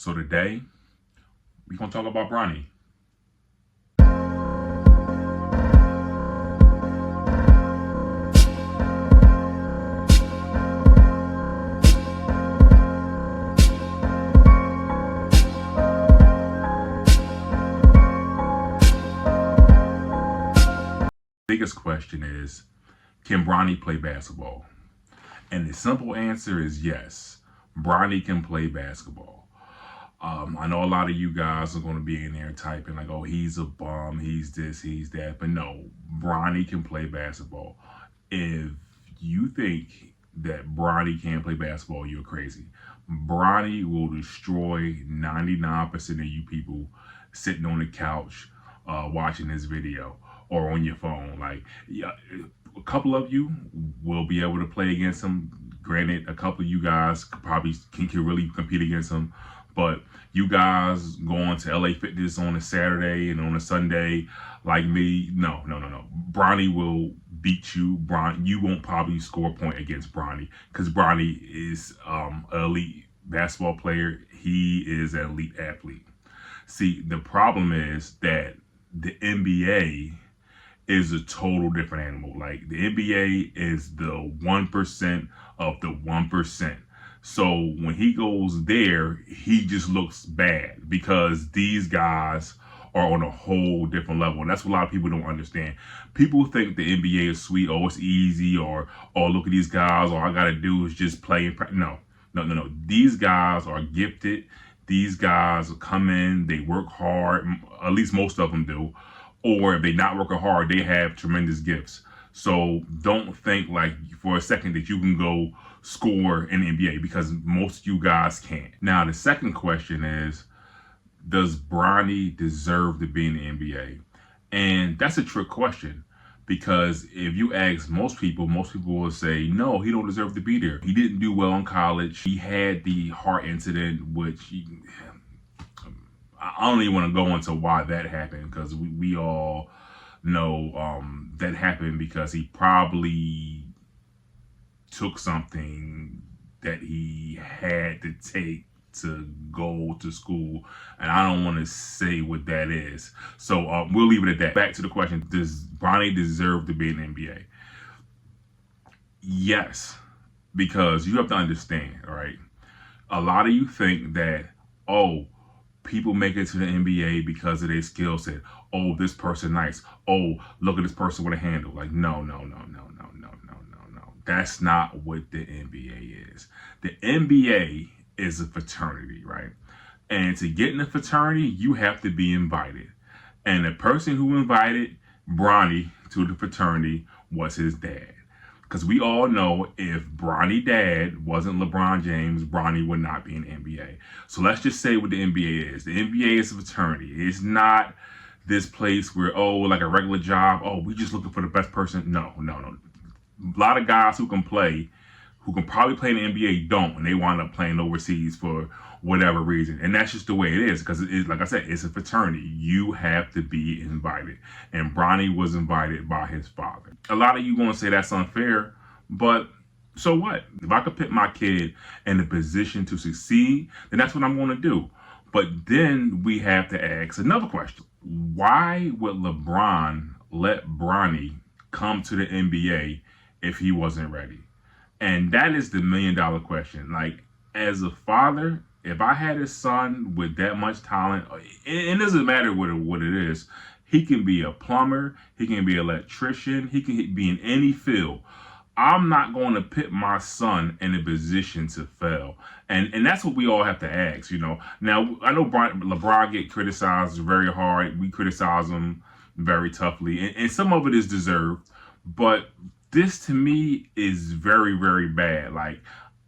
So today, we're going to talk about Bronny. Biggest question is, can Bronny play basketball? And the simple answer is yes. Bronny can play basketball. I know a lot of you guys are going to be in there typing like, oh, he's a bum, he's this, he's that. But no, Bronny can play basketball. If you think that Bronny can't play basketball, you're crazy. Bronny will destroy 99% of you people sitting on the couch watching this video or on your phone. Like, yeah, a couple of you will be able to play against him. Granted, a couple of you guys probably can really compete against him. But you guys going to LA Fitness on a Saturday and on a Sunday like me, no. Bronny will beat you. You won't probably score a point against Bronny because Bronny is an elite basketball player. He is an elite athlete. See, the problem is that the NBA is a total different animal. Like, the NBA is the 1% of the 1%. So when he goes there, he just looks bad because these guys are on a whole different level. And that's what a lot of people don't understand. People think the NBA is sweet, oh, it's easy, or oh, look at these guys, all I gotta do is just play and practice. No. These guys are gifted. These guys come in, they work hard, at least most of them do. Or if they're not working hard, they have tremendous gifts. So don't think like for a second that you can go score in the NBA because most of you guys can't. Now, the second question is, does Bronny deserve to be in the NBA? And that's a trick question because if you ask most people will say, no, he don't deserve to be there. He didn't do well in college. He had the heart incident, which I don't even want to go into why that happened because we all know that happened because he probably took something that he had to take to go to school, and I don't want to say what that is. So we'll leave it at that. Back to the question, does Bronny deserve to be in the NBA? Yes, because you have to understand, all right? A lot of you think that, oh, people make it to the NBA because of their skill set. Oh, this person nice. Oh, look at this person with a handle. Like, no. That's not what the NBA is. The NBA is a fraternity, right? And to get in a fraternity, you have to be invited. And the person who invited Bronny to the fraternity was his dad. Because we all know if Bronny's dad wasn't LeBron James, Bronny would not be in the NBA. So let's just say what the NBA is. The NBA is a fraternity. It's not this place where, oh, like a regular job, oh, we just looking for the best person. No. A lot of guys who can probably play in the NBA don't, and they wind up playing overseas for whatever reason. And that's just the way it is because, like I said, it's a fraternity. You have to be invited. And Bronny was invited by his father. A lot of you going to say that's unfair, but so what? If I could put my kid in a position to succeed, then that's what I'm going to do. But then we have to ask another question. Why would LeBron let Bronny come to the NBA if he wasn't ready? And that is the $1 million question. Like, as a father, if I had a son with that much talent, it doesn't matter what it is, he can be a plumber, he can be an electrician, he can be in any field. I'm not going to put my son in a position to fail. And that's what we all have to ask, you know. Now, I know LeBron get criticized very hard. We criticize him very toughly. And some of it is deserved. But this, to me, is very, very bad. Like,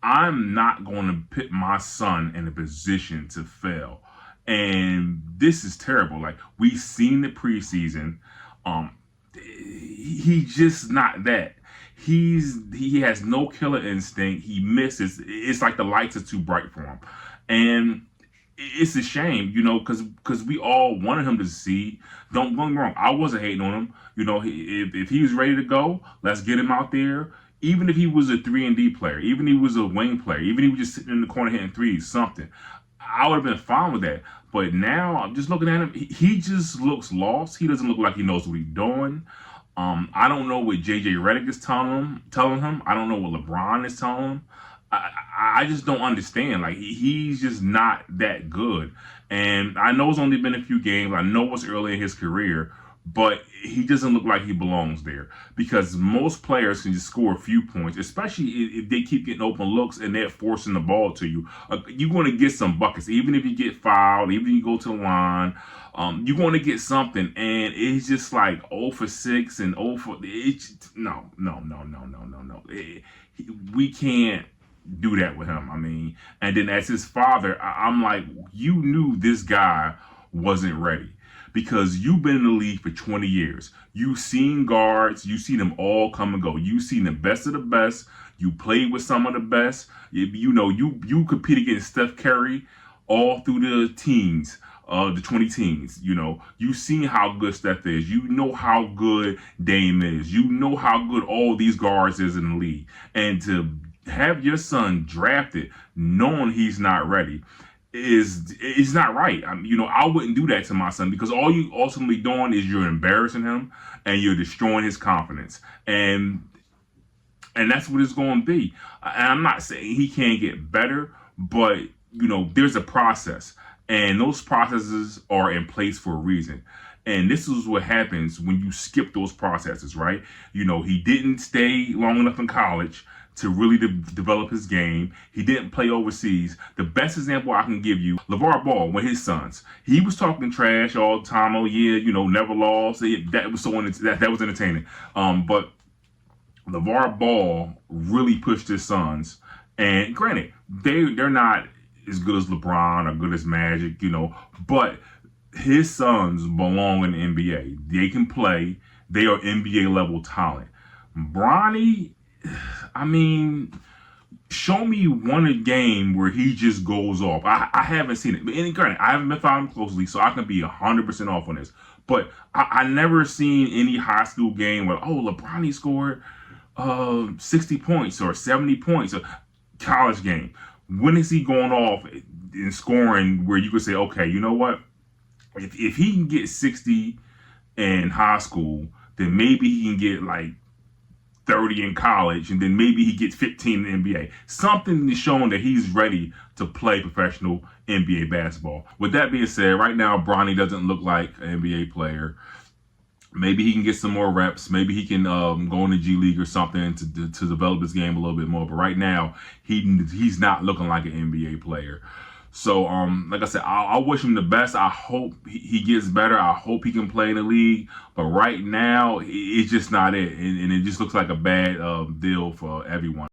I'm not going to put my son in a position to fail. And this is terrible. Like, we've seen the preseason. He's just not that. He has no killer instinct. He misses. It's like the lights are too bright for him. And it's a shame, you know, because we all wanted him to succeed. Don't get me wrong. I wasn't hating on him. You know, if he was ready to go, let's get him out there. Even if he was a 3-and-D player, even if he was a wing player, even if he was just sitting in the corner hitting threes, something. I would have been fine with that. But now I'm just looking at him. He just looks lost. He doesn't look like he knows what he's doing. I don't know what JJ Redick is telling him. I don't know what LeBron is telling him. I just don't understand. Like he's just not that good. And I know it's only been a few games. I know it's early in his career, but he doesn't look like he belongs there because most players can just score a few points, especially if they keep getting open looks and they're forcing the ball to you. You're going to get some buckets, even if you get fouled, even if you go to the line. You're going to get something, and it's just like 0 for 6 and 0 for no. We can't do that with him. I mean, and then as his father, I'm like, you knew this guy wasn't ready because you've been in the league for 20 years. You've seen guards, you've seen them all come and go. You've seen the best of the best. You played with some of the best. You compete against Steph Curry all through the teens. The 20 teens, you've seen how good Steph is. You know how good Dame is. You know how good all these guards is in the league. And to have your son drafted knowing he's not ready is not right. I wouldn't do that to my son because all you ultimately doing is you're embarrassing him and you're destroying his confidence. And that's what it's going to be. And I'm not saying he can't get better, but there's a process. And those processes are in place for a reason. And this is what happens when you skip those processes, right? He didn't stay long enough in college to really develop his game. He didn't play overseas. The best example I can give you, LeVar Ball, with his sons. He was talking trash all the time. Oh yeah, never lost. That was that was entertaining. But LeVar Ball really pushed his sons. And granted, they're not as good as LeBron or good as Magic, but his sons belong in the NBA. They can play. They are NBA level talent. Bronny, show me one game where he just goes off. I haven't seen it. And granted, I haven't been following him closely, so I can be 100% off on this. But I never seen any high school game where, LeBron scored 60 points or 70 points. Or college game. When is he going off and scoring where you could say, okay, you know what? If he can get 60 in high school, then maybe he can get like 30 in college, and then maybe he gets 15 in the NBA. Something is showing that he's ready to play professional NBA basketball. With that being said, right now, Bronny doesn't look like an NBA player. Maybe he can get some more reps. Maybe he can go in the G League or something to develop his game a little bit more. But right now, he's not looking like an NBA player. So, like I said, I wish him the best. I hope he gets better. I hope he can play in the league. But right now, it's just not it. And it just looks like a bad deal for everyone.